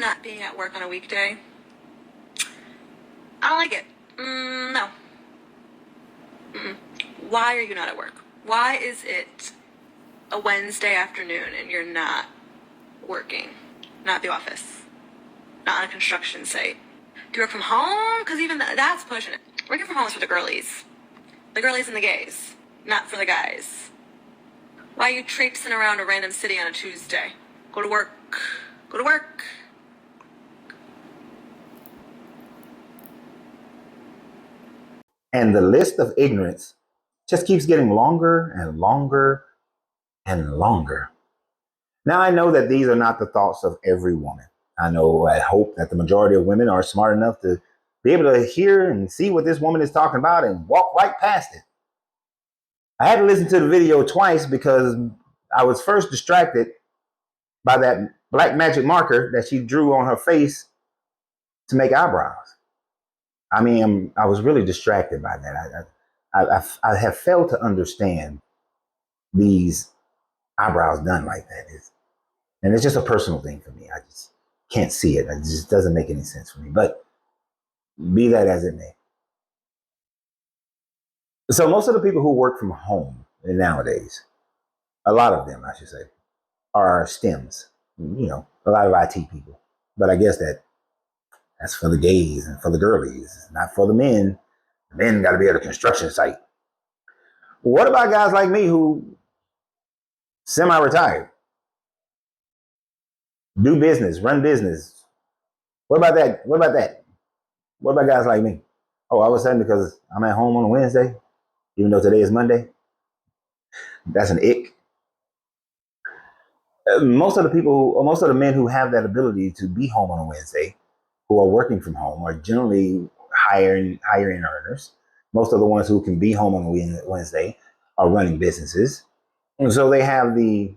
not being at work on a weekday? I don't like it. No. Why are you not at work? Why is it a Wednesday afternoon and you're not working? Not at the office. Not on a construction site. Do you work from home? Because even that's pushing it. Working from home is for the girlies. The girlies and the gays. Not for the guys. Why are you traipsing around a random city on a Tuesday? Go to work. Go to work. And the list of ignorance just keeps getting longer and longer and longer. Now, I know that these are not the thoughts of every woman. I hope that the majority of women are smart enough to be able to hear and see what this woman is talking about and walk right past it. I had to listen to the video twice because I was first distracted by that black magic marker that she drew on her face to make eyebrows. I mean, I was really distracted by that. I have failed to understand these eyebrows done like that. And it's just a personal thing for me. I just can't see it. It just doesn't make any sense for me. But be that as it may. So most of the people who work from home nowadays, a lot of them, I should say, are STEMs. A lot of IT people. But I guess that's for the gays and for the girlies, not for the men. The men got to be at a construction site. What about guys like me who semi-retired, do business, run business? What about that? What about guys like me? Oh, all of a sudden because I'm at home on a Wednesday, even though today is Monday, that's an ick. Most of the men who have that ability to be home on a Wednesday, who are working from home, are generally higher end earners. Most of the ones who can be home on a Wednesday are running businesses. And so they have the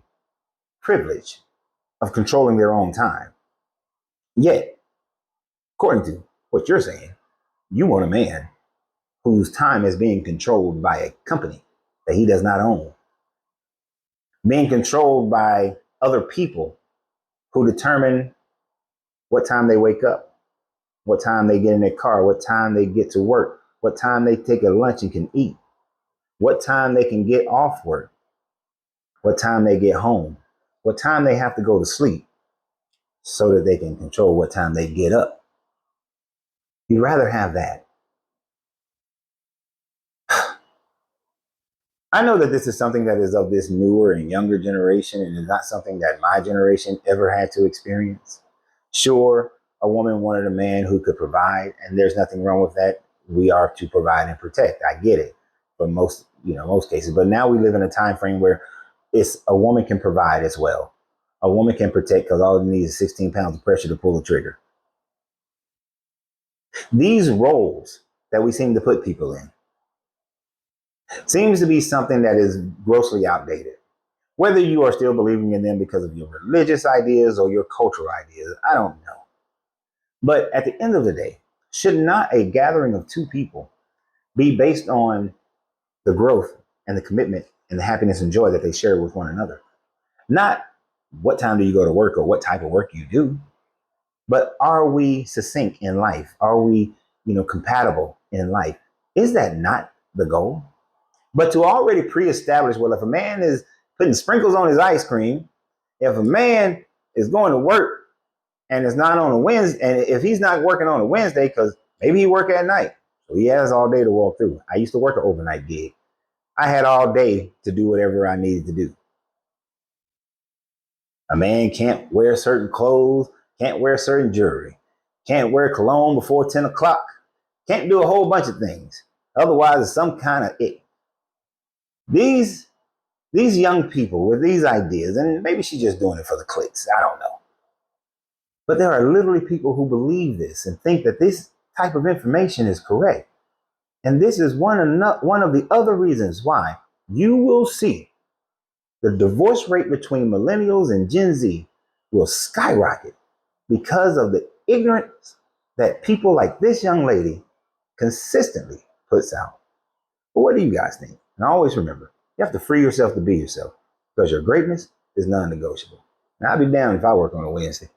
privilege of controlling their own time. Yet, according to what you're saying, you want a man whose time is being controlled by a company that he does not own, being controlled by other people who determine what time they wake up, what time they get in their car, what time they get to work, what time they take a lunch and can eat, what time they can get off work, what time they get home, what time they have to go to sleep, so that they can control what time they get up. You'd rather have that. I know that this is something that is of this newer and younger generation, and is not something that my generation ever had to experience. Sure, a woman wanted a man who could provide, and there's nothing wrong with that. We are to provide and protect. I get it, but most cases. But now we live in a time frame where it's a woman can provide as well. A woman can protect because all it needs is 16 pounds of pressure to pull the trigger. These roles that we seem to put people in seems to be something that is grossly outdated. Whether you are still believing in them because of your religious ideas or your cultural ideas, I don't know. But at the end of the day, should not a gathering of two people be based on the growth and the commitment and the happiness and joy that they share with one another? Not what time do you go to work or what type of work you do, but are we succinct in life? Are we, compatible in life? Is that not the goal? But to already pre-establish, well, if a man is putting sprinkles on his ice cream, if a man is going to work and it's not on a Wednesday, and if he's not working on a Wednesday, because maybe he work at night, so he has all day to walk through. I used to work an overnight gig. I had all day to do whatever I needed to do. A man can't wear certain clothes, can't wear certain jewelry, can't wear cologne before 10 o'clock, can't do a whole bunch of things. Otherwise, it's some kind of ick. These young people with these ideas, and maybe she's just doing it for the clicks, I don't know. But there are literally people who believe this and think that this type of information is correct. And this is one of the other reasons why you will see the divorce rate between millennials and Gen Z will skyrocket because of the ignorance that people like this young lady consistently puts out. But what do you guys think? And always remember, you have to free yourself to be yourself because your greatness is non-negotiable. Now, I'd be damned if I work on a Wednesday.